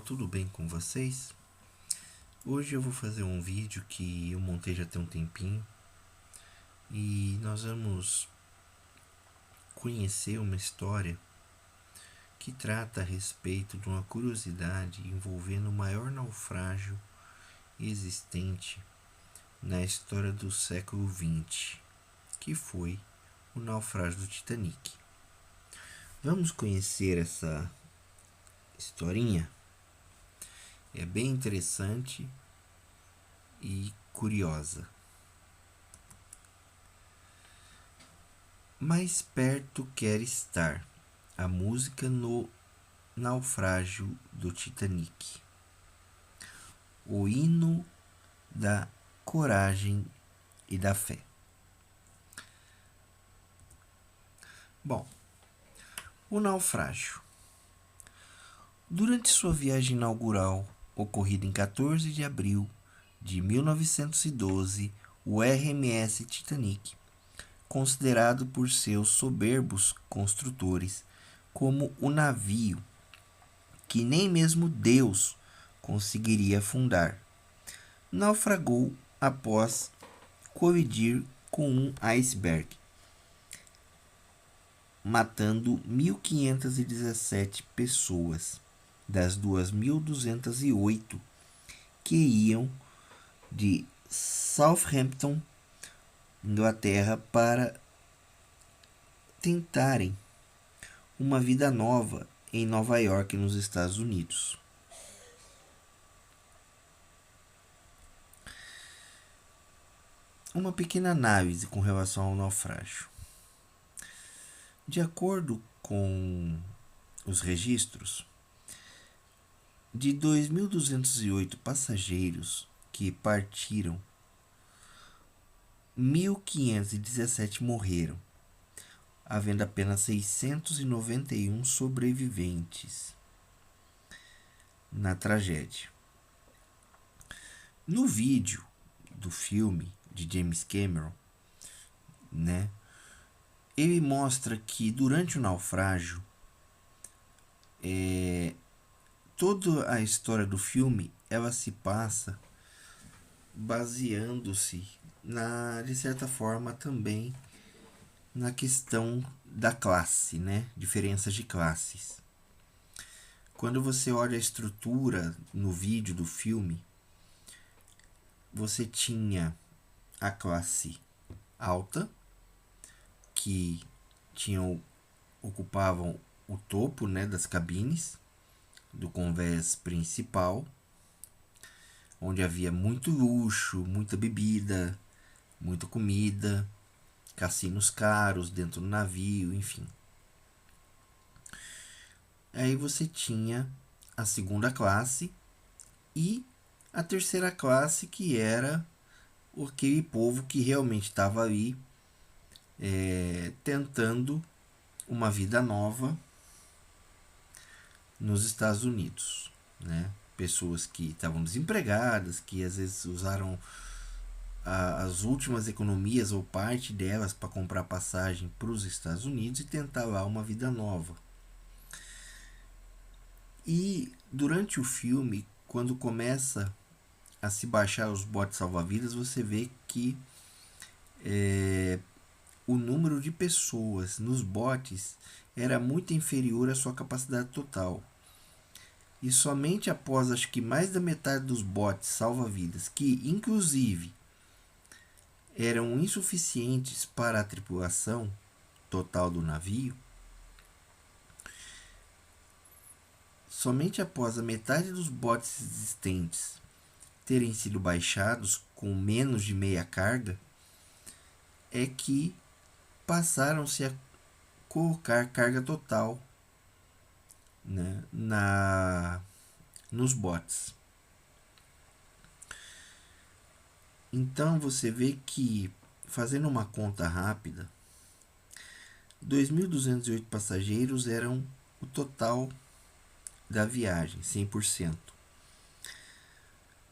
tudo bem com vocês? Hoje eu vou fazer um vídeo que eu montei já tem um tempinho e nós vamos conhecer uma história que trata a respeito de uma curiosidade envolvendo o maior naufrágio existente na história do século XX, que foi o naufrágio do Titanic. Vamos conhecer essa historinha? É bem interessante e curiosa. Mais perto quer estar a música no naufrágio do Titanic. O hino da coragem e da fé. Bom, o naufrágio. Durante sua viagem inaugural, ocorrida em 14 de abril de 1912, o RMS Titanic, considerado por seus soberbos construtores como o navio que nem mesmo Deus conseguiria afundar, naufragou após colidir com um iceberg, matando 1.517 pessoas das 2.208 que iam de Southampton, Inglaterra, para tentarem uma vida nova em Nova York, nos Estados Unidos. Uma pequena análise com relação ao naufrágio. De acordo com os registros, de 2.208 passageiros que partiram, 1.517 morreram, havendo apenas 691 sobreviventes na tragédia. No vídeo do filme de James Cameron, ele mostra que durante o naufrágio, toda a história do filme ela se passa baseando-se de certa forma também na questão da classe, diferenças de classes. Quando você olha a estrutura no vídeo do filme, você tinha a classe alta, que ocupavam o topo das cabines do convés principal, onde havia muito luxo, muita bebida, muita comida, cassinos caros dentro do navio, enfim. Aí você tinha a segunda classe e a terceira classe, que era aquele povo que realmente estava ali tentando uma vida nova nos Estados Unidos, Pessoas que estavam desempregadas, que às vezes usaram as últimas economias ou parte delas para comprar passagem para os Estados Unidos e tentar lá uma vida nova. E durante o filme, quando começa a se baixar os botes salva-vidas, você vê que o número de pessoas nos botes era muito inferior à sua capacidade total. E somente após, acho que mais da metade dos botes salva-vidas, que inclusive eram insuficientes para a tripulação total do navio, somente após a metade dos botes existentes terem sido baixados com menos de meia carga, é que passaram-se a colocar carga total nos botes. Então você vê que, fazendo uma conta rápida, 2.208 passageiros eram o total da viagem, 100%.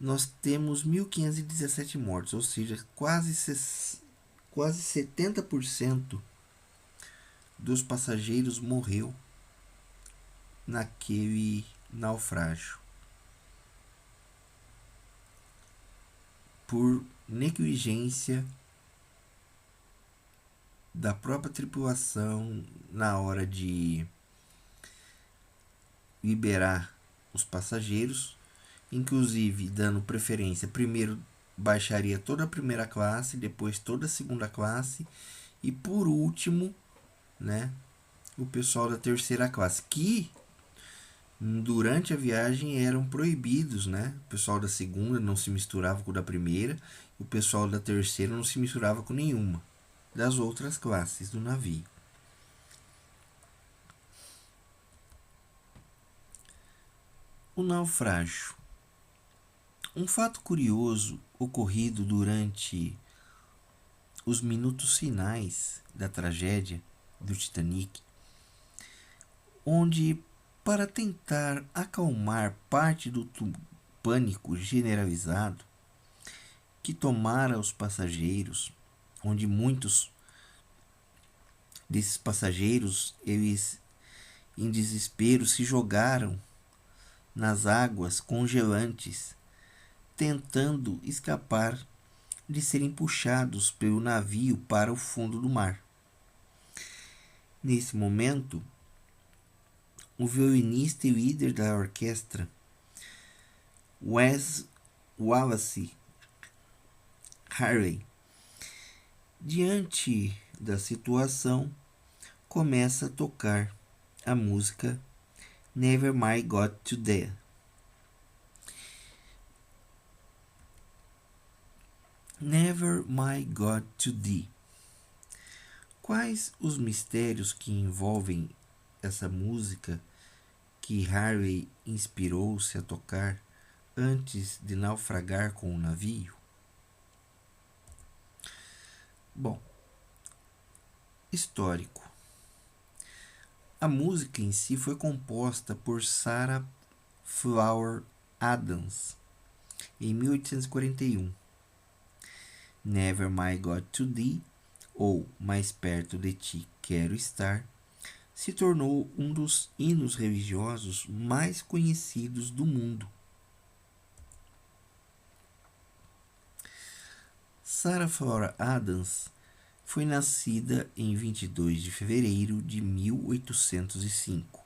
Nós temos 1.517 mortos, ou seja, quase 70% dos passageiros morreu naquele naufrágio. por negligência da própria tripulação na hora de liberar os passageiros, inclusive dando preferência. Primeiro baixaria toda a primeira classe, depois toda a segunda classe e por último, né, o pessoal da terceira classe, que durante a viagem eram proibidos, né? O pessoal da segunda não se misturava com o da primeira, o pessoal da terceira não se misturava com nenhuma das outras classes do navio. O naufrágio. Um fato curioso ocorrido durante os minutos finais da tragédia do Titanic, onde, para tentar acalmar parte do pânico generalizado que tomara os passageiros, onde muitos desses passageiros, eles em desespero se jogaram nas águas congelantes, tentando escapar de serem puxados pelo navio para o fundo do mar. Nesse momento, o violinista e líder da orquestra, Wes Wallace Harvey, diante da situação, começa a tocar a música Never My God Today. Never My God Today. Quais os mistérios que envolvem essa música que Harvey inspirou-se a tocar antes de naufragar com o navio? Bom, histórico. A música em si foi composta por Sarah Flower Adams em 1841. Never My God Today, ou Mais Perto de Ti Quero Estar, se tornou um dos hinos religiosos mais conhecidos do mundo. Sarah Flower Adams foi nascida em 22 de fevereiro de 1805,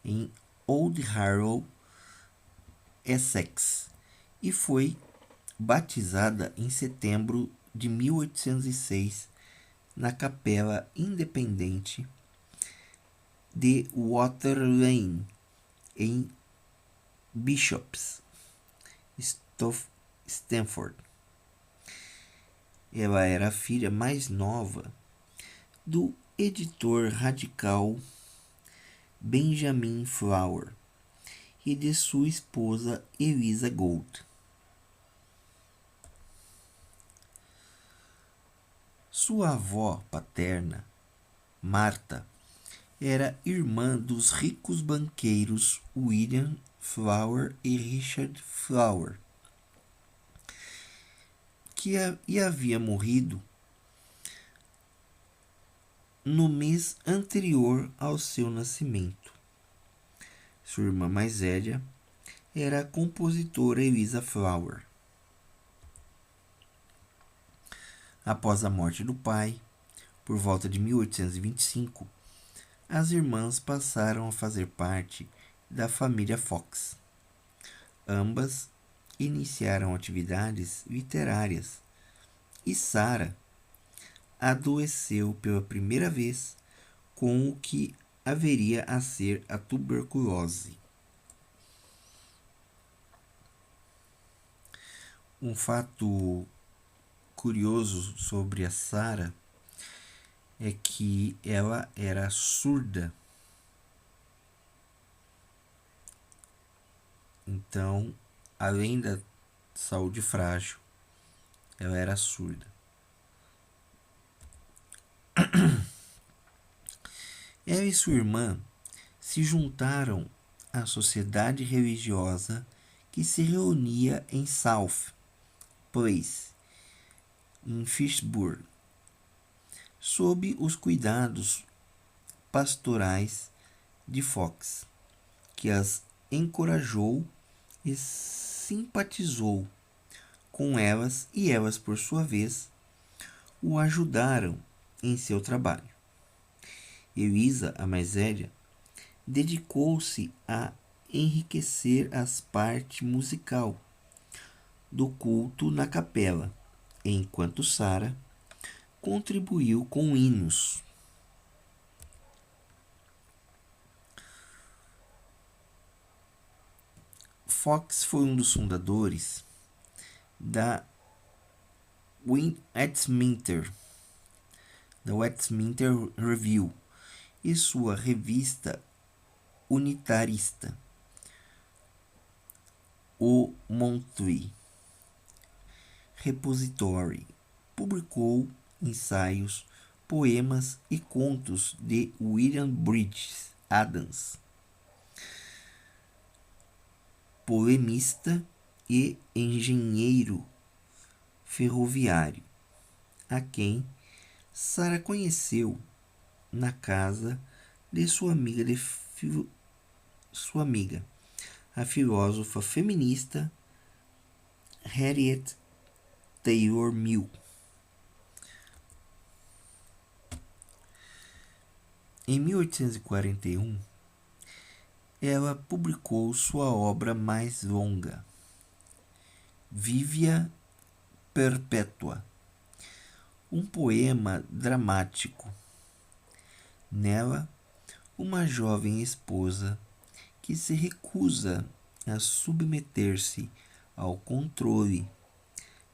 em Old Harrow, Essex, e foi batizada em setembro de 1806 na Capela Independente de Water Lane, em Bishops, Stanford. Ela era a filha mais nova do editor radical Benjamin Flower e de sua esposa Eliza Gold. Sua avó paterna, Martha, era irmã dos ricos banqueiros William Flower e Richard Flower, que havia morrido no mês anterior ao seu nascimento. Sua irmã mais velha era a compositora Eliza Flower. Após a morte do pai, por volta de 1825, as irmãs passaram a fazer parte da família Fox. Ambas iniciaram atividades literárias e Sarah adoeceu pela primeira vez com o que haveria a ser a tuberculose. Um fato curioso sobre a Sarah é que ela era surda. Então, além da saúde frágil, ela era surda. Ela e sua irmã se juntaram à sociedade religiosa que se reunia em South Place, em Fitchburg, sob os cuidados pastorais de Fox, que as encorajou e simpatizou com elas e elas, por sua vez, o ajudaram em seu trabalho. Elisa, a mais velha, dedicou-se a enriquecer as parte musical do culto na capela, enquanto Sara contribuiu com hinos. Fox foi um dos fundadores da Westminster Review e sua revista unitarista, o Monthly Repository. Publicou ensaios, poemas e contos de William Bridges Adams, polemista e engenheiro ferroviário, a quem Sara conheceu na casa de sua amiga, a filósofa feminista Harriet Taylor Mill. Em 1841, ela publicou sua obra mais longa, Vivia Perpétua, um poema dramático. Nela, uma jovem esposa que se recusa a submeter-se ao controle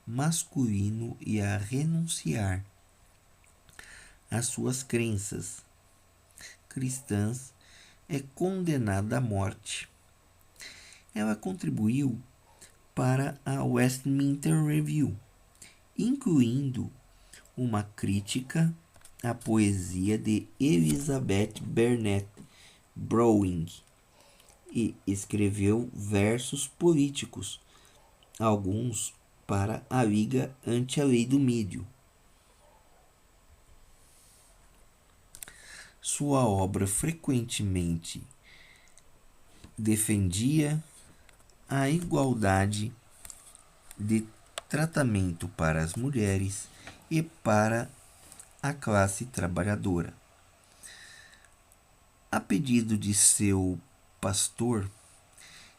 masculino e a renunciar às suas crenças cristãs é condenada à morte. Ela contribuiu para a Westminster Review, incluindo uma crítica à poesia de Elizabeth Bennet Browning, e escreveu versos políticos, alguns para a Liga anti a Lei do Mídio. Sua obra frequentemente defendia a igualdade de tratamento para as mulheres e para a classe trabalhadora. A pedido de seu pastor,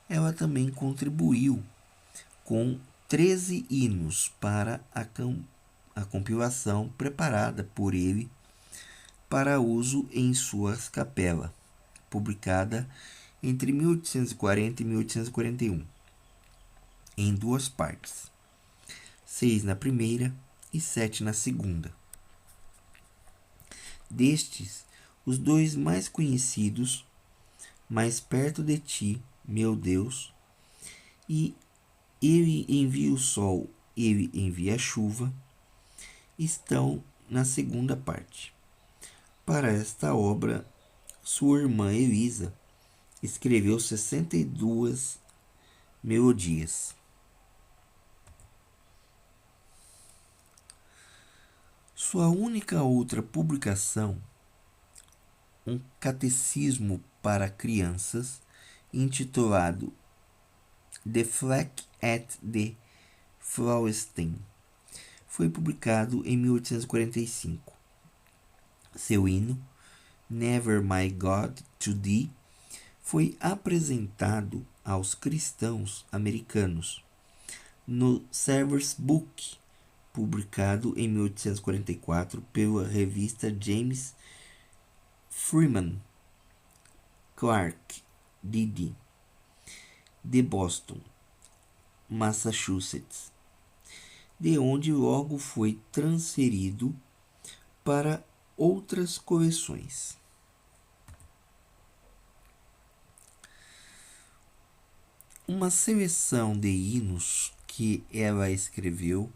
ela também contribuiu com 13 hinos para a compilação preparada por ele para uso em sua capela, publicada entre 1840 e 1841, em 2 partes, 6 na primeira e 7 na segunda. Destes, os 2 mais conhecidos, Mais perto de ti, meu Deus, e Ele envia o sol, ele envia a chuva, estão na segunda parte. Para esta obra, sua irmã Elisa escreveu 62 melodias. Sua única outra publicação, um catecismo para crianças, intitulado The Flag at the Flowersteen, foi publicado em 1845. Seu hino, Never My God to Thee, foi apresentado aos cristãos americanos no Server's Book, publicado em 1844 pela revista James Freeman Clark, D.D., de Boston, Massachusetts, de onde logo foi transferido para outras coleções. Uma seleção de hinos que ela escreveu,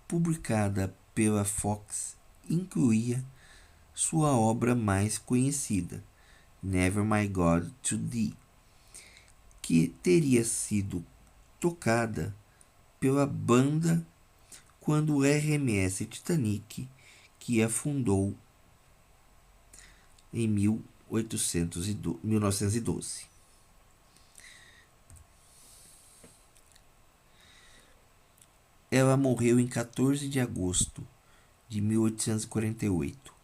publicada pela Fox, incluía sua obra mais conhecida, Never My God to Thee, que teria sido tocada pela banda quando o RMS Titanic, que afundou em 1912. Ela morreu em 14 de agosto de 1848,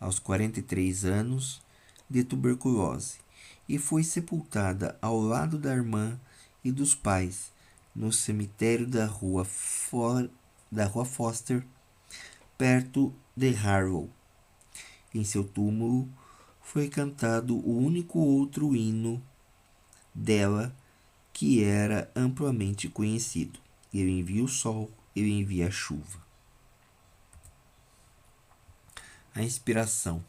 aos 43 anos, de tuberculose, e foi sepultada ao lado da irmã e dos pais no cemitério da rua Foster, perto de Harrow. Em seu túmulo foi cantado o único outro hino dela que era amplamente conhecido: Eu envio o sol, eu envio a chuva. A inspiração.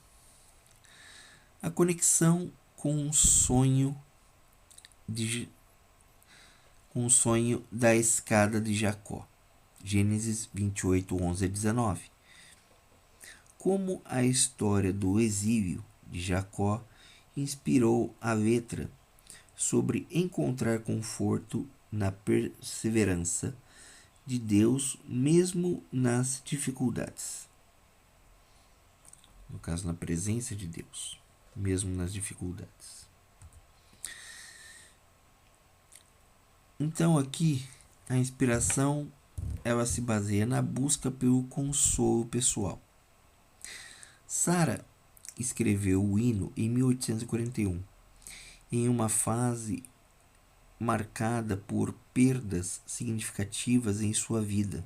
A conexão com o sonho da escada de Jacó. Gênesis 28, 11 a 19. Como a história do exílio de Jacó inspirou a letra sobre encontrar conforto na perseverança de Deus, mesmo nas dificuldades. No caso, na presença de Deus, mesmo nas dificuldades. Então, aqui, a inspiração ela se baseia na busca pelo consolo pessoal. Sarah escreveu o hino em 1841, em uma fase marcada por perdas significativas em sua vida.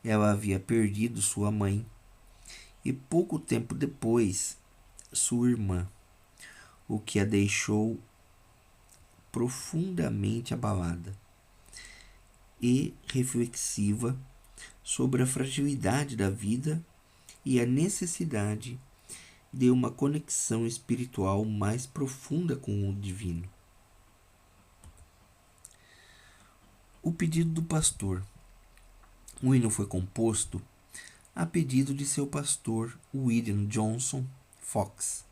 Ela havia perdido sua mãe e pouco tempo depois sua irmã, o que a deixou profundamente abalada e reflexiva sobre a fragilidade da vida e a necessidade de uma conexão espiritual mais profunda com o divino. O pedido do pastor. O hino foi composto a pedido de seu pastor William Johnson Fox,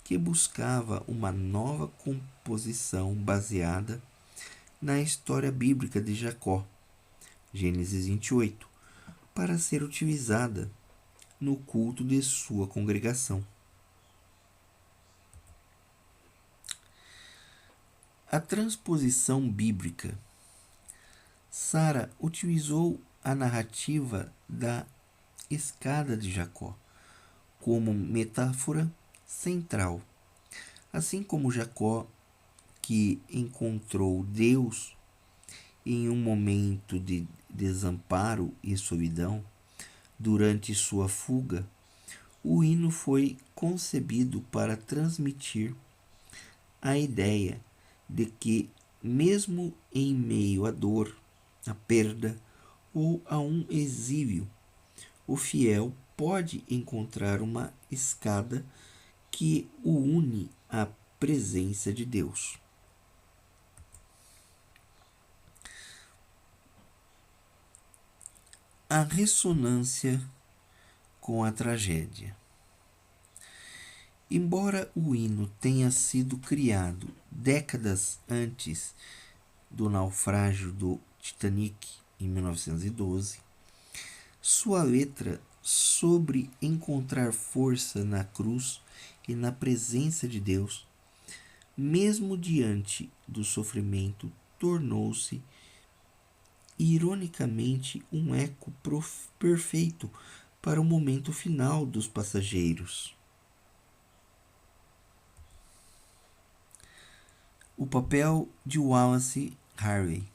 que buscava uma nova composição baseada na história bíblica de Jacó, Gênesis 28, para ser utilizada no culto de sua congregação. A transposição bíblica. Sarah utilizou a narrativa da escada de Jacó como metáfora central, assim como Jacó, que encontrou Deus em um momento de desamparo e solidão durante sua fuga. O hino foi concebido para transmitir a ideia de que, mesmo em meio à dor, à perda ou a um exílio, o fiel pode encontrar uma escada que o une à presença de Deus. A ressonância com a tragédia. Embora o hino tenha sido criado décadas antes do naufrágio do Titanic, em 1912, sua letra sobre encontrar força na cruz e na presença de Deus, mesmo diante do sofrimento, tornou-se, ironicamente, um eco perfeito para o momento final dos passageiros. O papel de Wallace Harvey.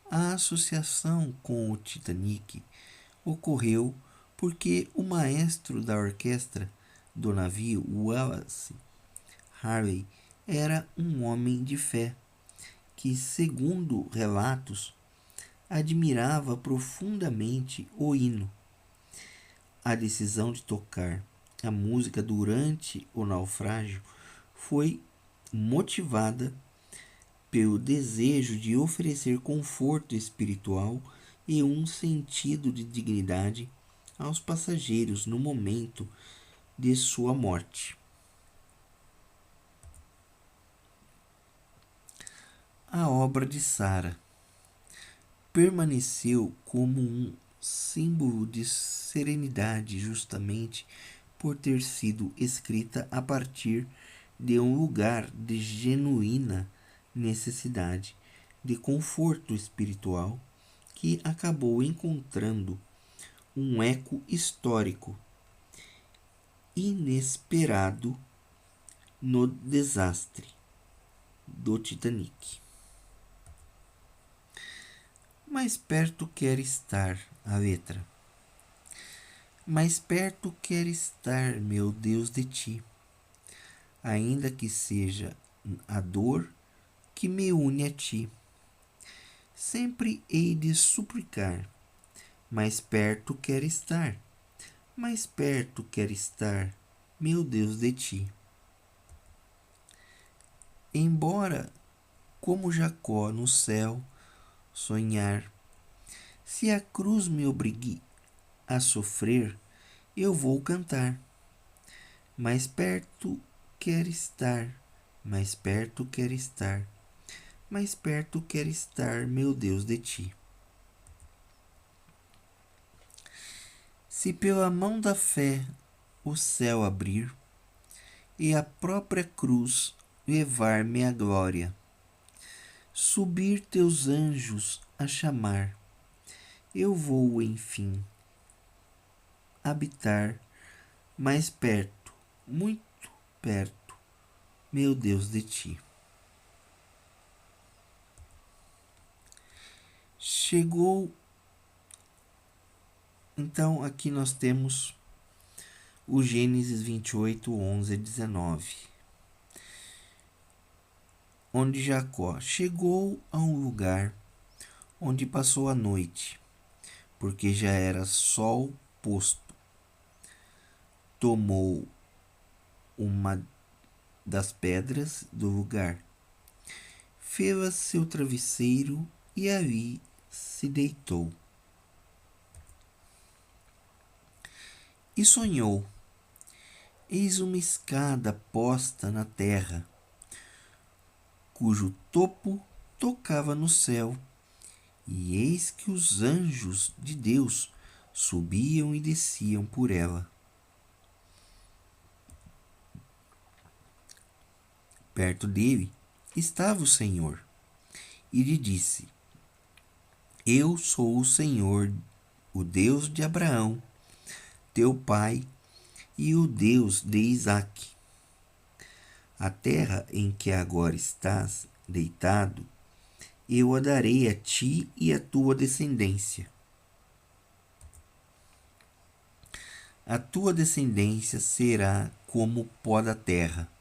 A associação com o Titanic ocorreu porque o maestro da orquestra do navio, Wallace Harvey, era um homem de fé que, segundo relatos, admirava profundamente o hino. A decisão de tocar a música durante o naufrágio foi motivada pelo desejo de oferecer conforto espiritual e um sentido de dignidade aos passageiros no momento de sua morte. A obra de Sarah permaneceu como um símbolo de serenidade justamente por ter sido escrita a partir de um lugar de genuína necessidade de conforto espiritual que acabou encontrando um eco histórico inesperado no desastre do Titanic. Mais perto quer estar a letra. Mais perto quer estar, meu Deus, de ti, ainda que seja a dor que me une a ti. Sempre hei de suplicar, mais perto quer estar, mais perto quer estar, meu Deus, de ti. Embora, como Jacó no céu, sonhar, se a cruz me obrigue a sofrer, eu vou cantar. Mais perto quer estar, mais perto quer estar, mais perto quer estar, meu Deus, de ti. Se pela mão da fé o céu abrir e a própria cruz levar-me à glória, subir teus anjos a chamar, eu vou, enfim, habitar mais perto, muito perto, meu Deus, de ti. Chegou. Então, aqui nós temos o Gênesis 28, 11 a 19, onde Jacó chegou a um lugar onde passou a noite, porque já era sol posto. Tomou uma das pedras do lugar, fez seu travesseiro e ali se deitou. E sonhou: eis uma escada posta na terra, cujo topo tocava no céu, e eis que os anjos de Deus subiam e desciam por ela. Perto dele estava o Senhor, e lhe disse: eu sou o Senhor, o Deus de Abraão, teu pai, e o Deus de Isaque. A terra em que agora estás deitado, eu a darei a ti e à tua descendência. A tua descendência será como o pó da terra.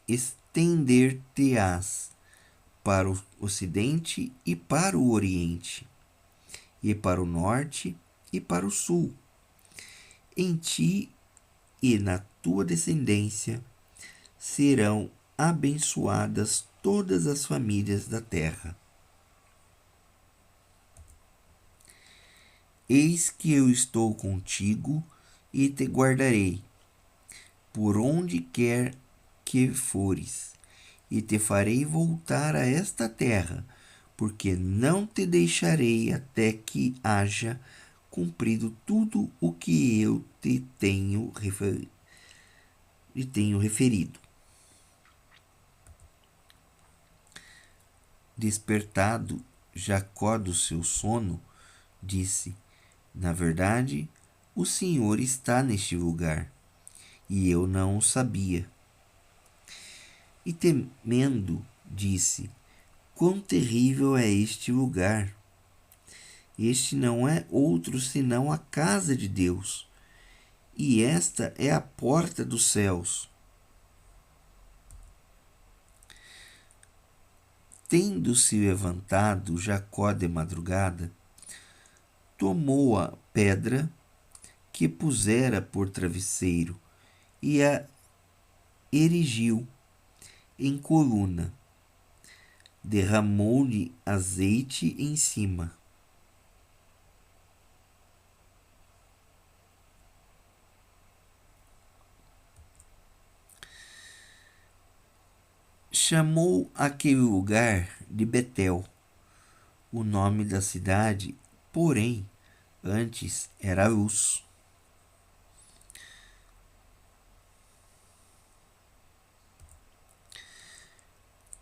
Estender-te-ás para o ocidente e para o oriente, e para o norte e para o sul. Em ti e na tua descendência serão abençoadas todas as famílias da terra. Eis que eu estou contigo e te guardarei, por onde quer que fores, e te farei voltar a esta terra, porque não te deixarei até que haja cumprido tudo o que eu te tenho referido. Despertado Jacó do seu sono, disse: na verdade, o Senhor está neste lugar, e eu não o sabia. E temendo, disse: quão terrível é este lugar! Este não é outro senão a casa de Deus, e esta é a porta dos céus. Tendo-se levantado Jacó de madrugada, tomou a pedra que pusera por travesseiro e a erigiu em coluna, derramou-lhe azeite em cima. Chamou aquele lugar de Betel. O nome da cidade, porém, antes era Luz.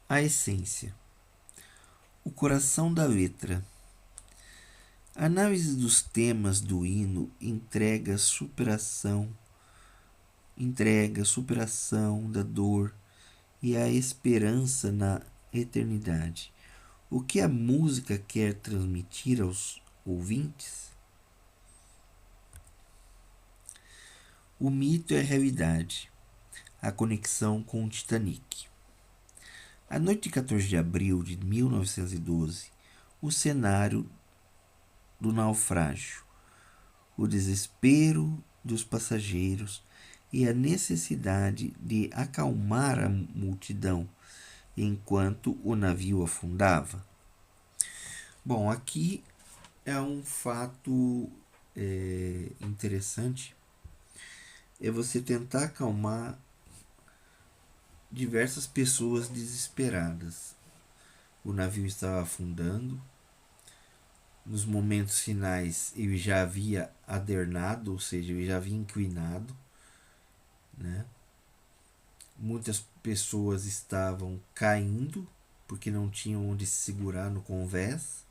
A essência. O coração da letra. A análise dos temas do hino superação da dor e a esperança na eternidade. O que a música quer transmitir aos ouvintes? O mito é a realidade, a conexão com o Titanic. A noite de 14 de abril de 1912, o cenário do naufrágio, o desespero dos passageiros e a necessidade de acalmar a multidão enquanto o navio afundava. Bom, aqui é um fato interessante, é você tentar acalmar diversas pessoas desesperadas. O navio estava afundando. Nos momentos finais ele já havia adernado, ou seja, ele já havia inclinado, né? Muitas pessoas estavam caindo porque não tinham onde se segurar no convés.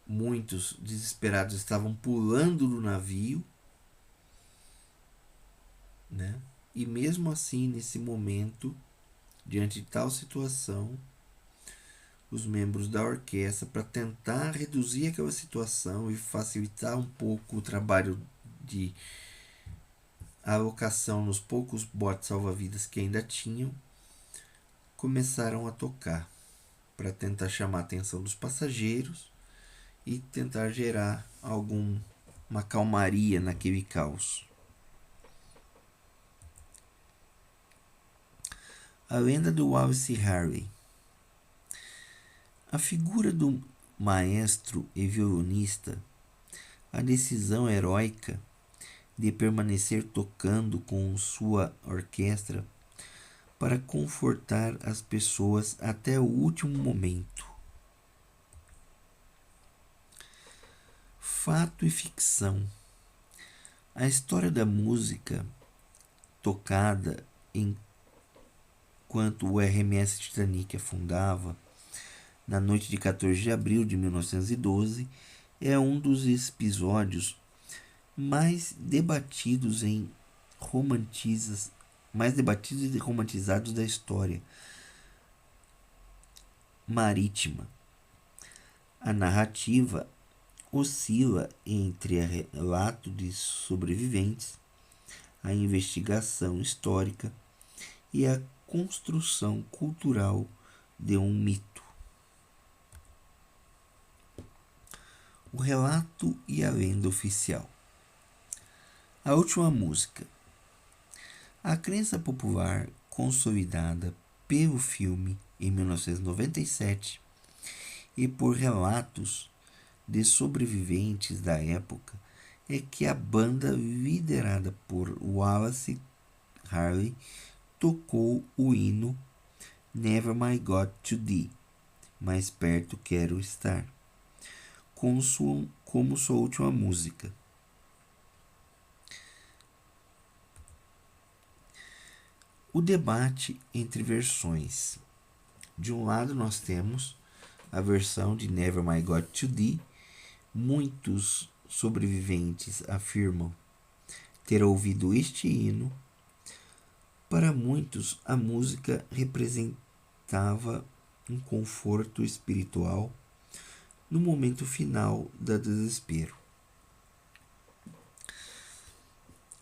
Muitos desesperados estavam pulando do navio, né? E mesmo assim, nesse momento, diante de tal situação, os membros da orquestra, para tentar reduzir aquela situação e facilitar um pouco o trabalho de alocação nos poucos botes salva-vidas que ainda tinham, começaram a tocar para tentar chamar a atenção dos passageiros e tentar gerar uma calmaria naquele caos. A lenda do Wallace Harvey. A figura do maestro e violonista, a decisão heróica de permanecer tocando com sua orquestra para confortar as pessoas até o último momento. Fato e ficção. A história da música tocada enquanto o RMS Titanic afundava na noite de 14 de abril de 1912 é um dos episódios mais debatidos e romantizados da história marítima. A narrativa oscila entre relato de sobreviventes, a investigação histórica e a construção cultural de um mito. O relato e a lenda oficial. A última música. A crença popular consolidada pelo filme em 1997 e por relatos de sobreviventes da época é que a banda liderada por Wallace Harvey tocou o hino Never My God to Thee, Mais Perto Quero Estar, como sua última música. O debate entre versões. De um lado nós temos a versão de Never My God to Thee. Muitos sobreviventes afirmam ter ouvido este hino. Para muitos, a música representava um conforto espiritual no momento final do desespero.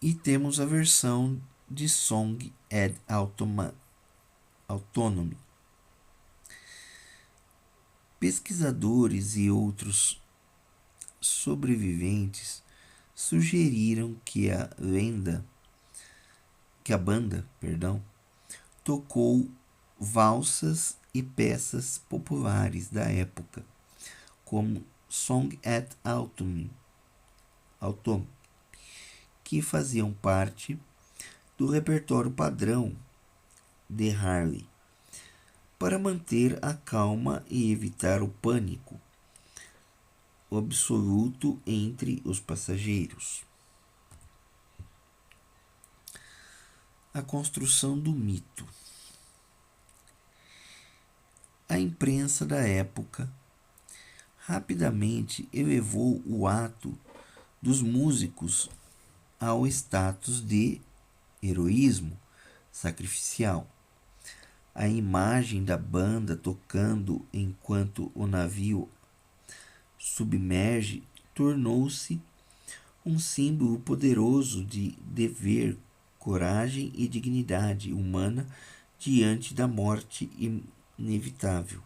E temos a versão de Song ad Autonomy. Pesquisadores e outros sobreviventes sugeriram que a banda tocou valsas e peças populares da época, como Song at Autumn, que faziam parte do repertório padrão de Harley, para manter a calma e evitar o pânico absoluto entre os passageiros. A construção do mito. A imprensa da época rapidamente elevou o ato dos músicos ao status de heroísmo sacrificial. A imagem da banda tocando enquanto o navio submerge tornou-se um símbolo poderoso de dever, coragem e dignidade humana diante da morte inevitável.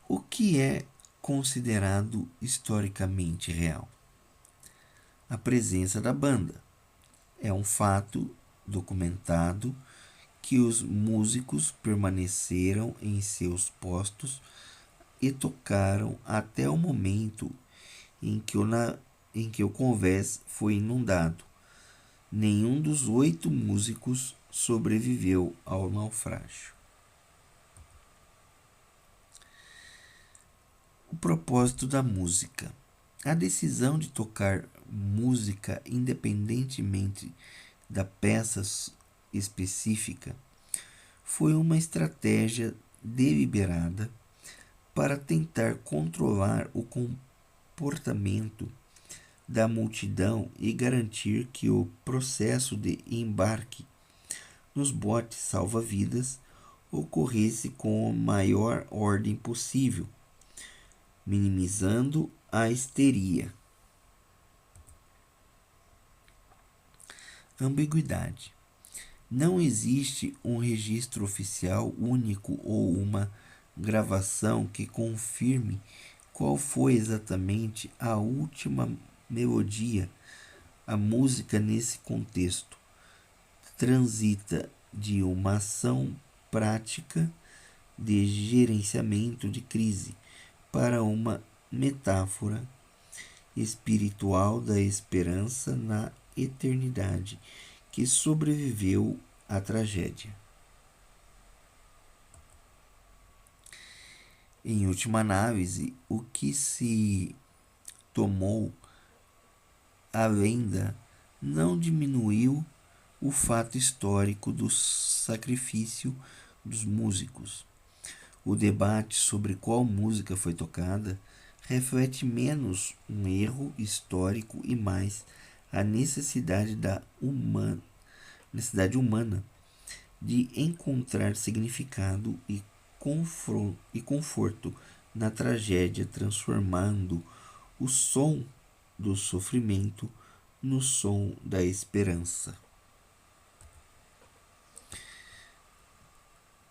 O que é considerado historicamente real? A presença da banda. É um fato documentado que os músicos permaneceram em seus postos e tocaram até o momento em que o convés foi inundado. Nenhum dos 8 músicos sobreviveu ao naufrágio. O propósito da música. A decisão de tocar música independentemente da peça específica foi uma estratégia deliberada para tentar controlar o comportamento da multidão e garantir que o processo de embarque nos botes salva-vidas ocorresse com a maior ordem possível, minimizando a histeria. Ambiguidade. Não existe um registro oficial único ou uma gravação que confirme qual foi exatamente a última melodia. A música, nesse contexto, transita de uma ação prática de gerenciamento de crise para uma metáfora espiritual da esperança na eternidade que sobreviveu à tragédia. Em última análise, o que se tomou a lenda não diminuiu o fato histórico do sacrifício dos músicos. O debate sobre qual música foi tocada reflete menos um erro histórico e mais a necessidade humana de encontrar significado e conforto na tragédia, transformando o som do sofrimento no som da esperança.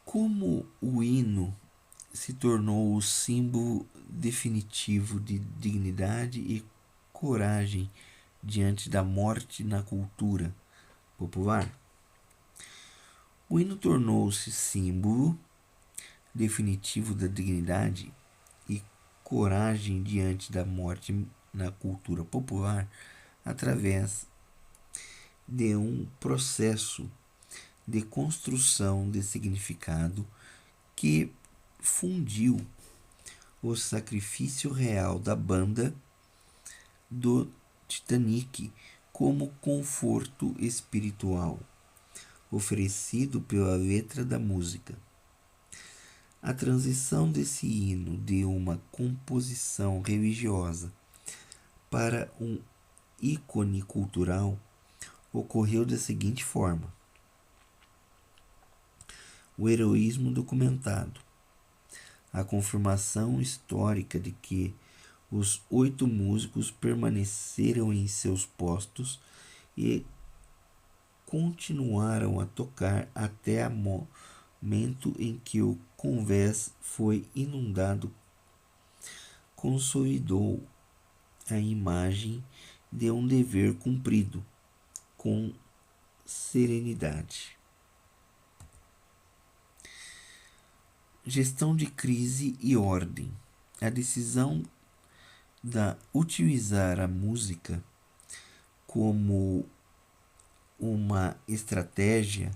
Como o hino se tornou o símbolo definitivo de dignidade e coragem diante da morte na cultura popular? O hino tornou-se símbolo definitivo da dignidade e coragem diante da morte na cultura popular através de um processo de construção de significado que fundiu o sacrifício real da banda do Titanic como conforto espiritual oferecido pela letra da música. A transição desse hino de uma composição religiosa para um ícone cultural ocorreu da seguinte forma: o heroísmo documentado, a confirmação histórica de que os 8 músicos permaneceram em seus postos e continuaram a tocar até o momento em que o convés foi inundado, consolidou a imagem de um dever cumprido com serenidade. Gestão de crise e ordem. A decisão de utilizar a música como uma estratégia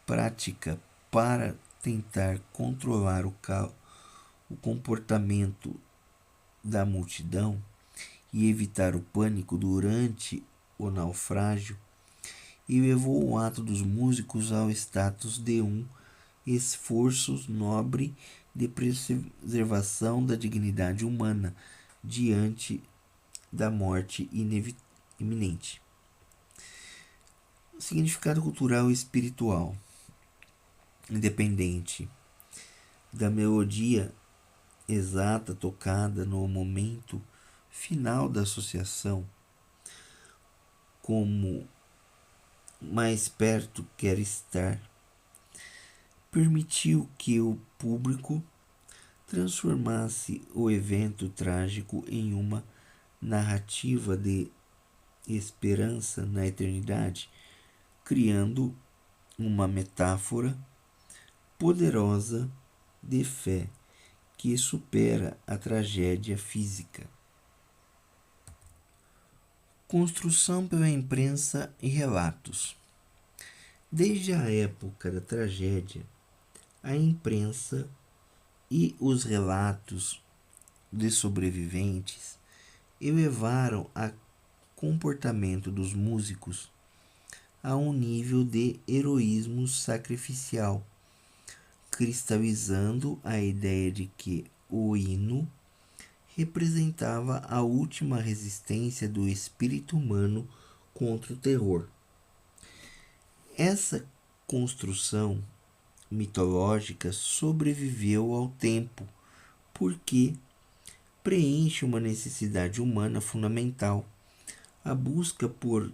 prática para tentar controlar o comportamento da multidão e evitar o pânico durante o naufrágio e levou o ato dos músicos ao status de um esforço nobre de preservação da dignidade humana diante da morte iminente. Significado cultural e espiritual. Independente da melodia exata tocada no momento final da associação, como mais perto quer estar, permitiu que o público transformasse o evento trágico em uma narrativa de esperança na eternidade, criando uma metáfora poderosa de fé que supera a tragédia física. Construção pela imprensa e relatos. Desde a época da tragédia, a imprensa e os relatos de sobreviventes elevaram o comportamento dos músicos a um nível de heroísmo sacrificial, cristalizando a ideia de que o hino representava a última resistência do espírito humano contra o terror. Essa construção mitológica sobreviveu ao tempo porque preenche uma necessidade humana fundamental, a busca por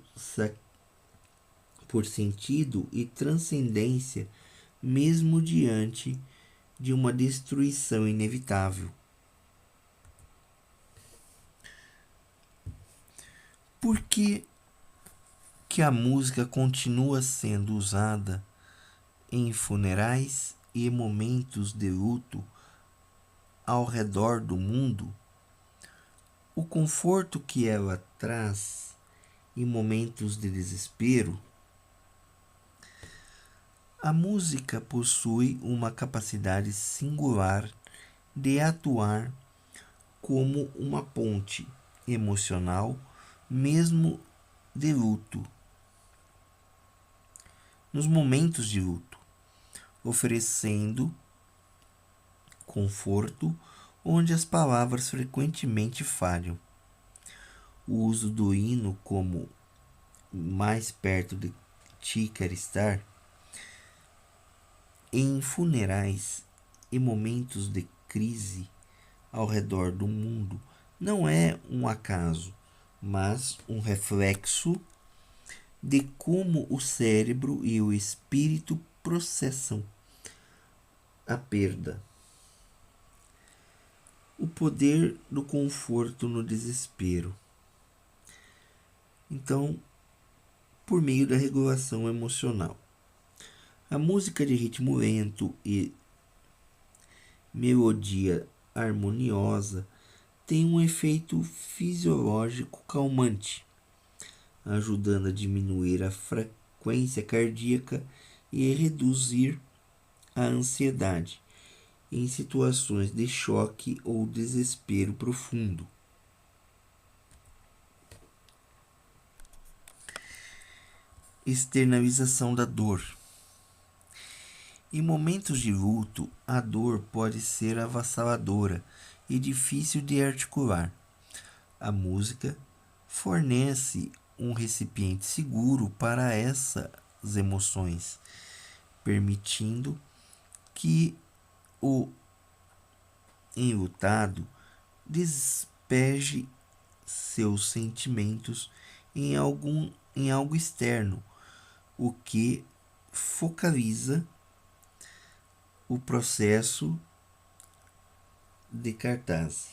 sentido e transcendência mesmo diante de uma destruição inevitável. Por que a música continua sendo usada em funerais e momentos de luto ao redor do mundo? O conforto que ela traz em momentos de desespero. A música possui uma capacidade singular de atuar como uma ponte emocional, mesmo de luto. Nos momentos de luto, oferecendo conforto onde as palavras frequentemente falham. O uso do hino como mais perto de ti quer estar em funerais e momentos de crise ao redor do mundo não é um acaso, mas um reflexo de como o cérebro e o espírito processam a perda. O poder do conforto no desespero. Então, por meio da regulação emocional. A música de ritmo lento e melodia harmoniosa tem um efeito fisiológico calmante, ajudando a diminuir a frequência cardíaca e a reduzir a ansiedade em situações de choque ou desespero profundo. Externalização da dor. Em momentos de luto, a dor pode ser avassaladora e difícil de articular. A música fornece um recipiente seguro para essas emoções, permitindo que o enlutado despeje seus sentimentos em algo externo, o que focaliza o processo de catarse.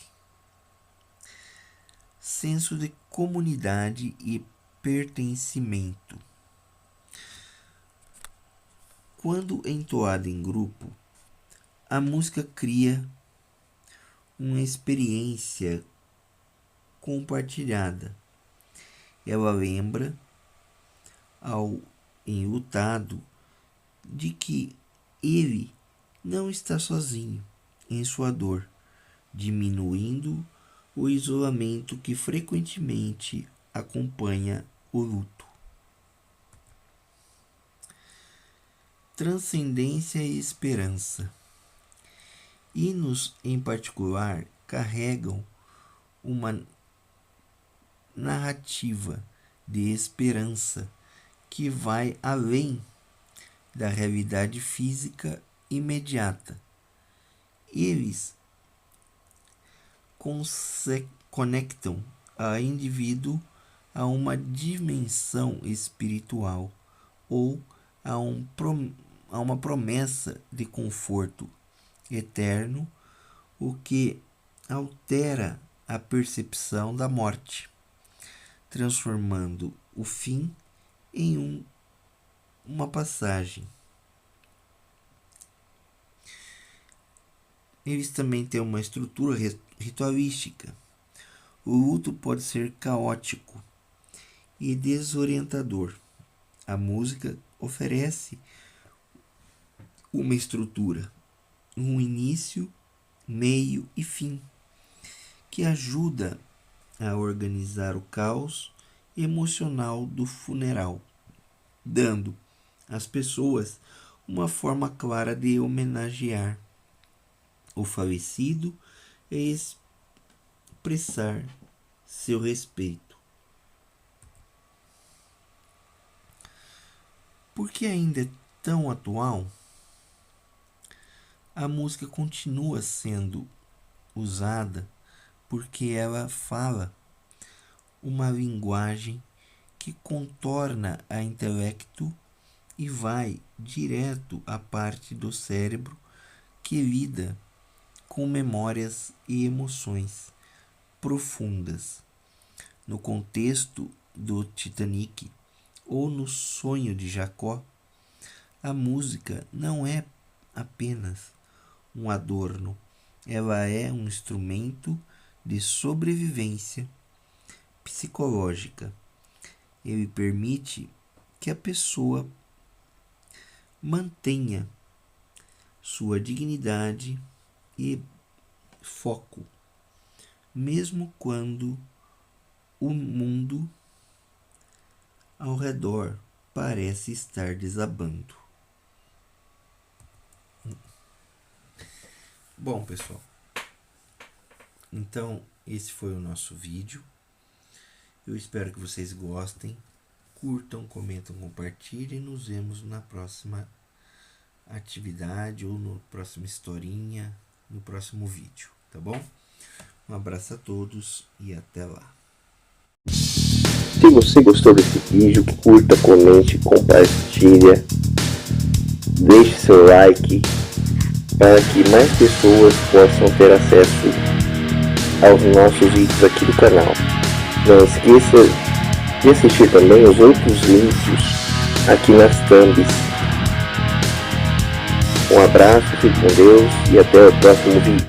Senso de comunidade e pertencimento. Quando entoada em grupo, a música cria uma experiência compartilhada. Ela lembra ao enlutado de que ele não está sozinho em sua dor, diminuindo o isolamento que frequentemente acompanha o luto. transcendência e esperança. Hinos, em particular, carregam uma narrativa de esperança que vai além da realidade física imediata. Eles conectam o indivíduo a uma dimensão espiritual ou a uma promessa de conforto eterno, o que altera a percepção da morte, transformando o fim em uma passagem. Eles também têm uma estrutura ritualística. O luto pode ser caótico e desorientador. A música oferece uma estrutura, um início, meio e fim, que ajuda a organizar o caos emocional do funeral, dando às pessoas uma forma clara de homenagear o falecido e expressar seu respeito. Porque ainda é tão atual, a música continua sendo usada porque ela fala uma linguagem que contorna a intelecto e vai direto à parte do cérebro que lida com memórias e emoções profundas. No contexto do Titanic ou no sonho de Jacó, a música não é apenas um adorno, ela é um instrumento de sobrevivência psicológica. Ele permite que a pessoa mantenha sua dignidade e foco, mesmo quando o mundo ao redor parece estar desabando. Bom, pessoal, então esse foi o nosso vídeo. Eu espero que vocês gostem, curtam, comentam, compartilhem. Nos vemos na próxima atividade ou no próximo historinha, no próximo vídeo, tá bom? Um abraço a todos e até lá. Se você gostou desse vídeo, curta, comente, compartilha, deixe seu like para que mais pessoas possam ter acesso aos nossos vídeos aqui do canal. Não esqueça de assistir também os outros vídeos aqui nas thumbs. Um abraço, fique com Deus e até o próximo vídeo.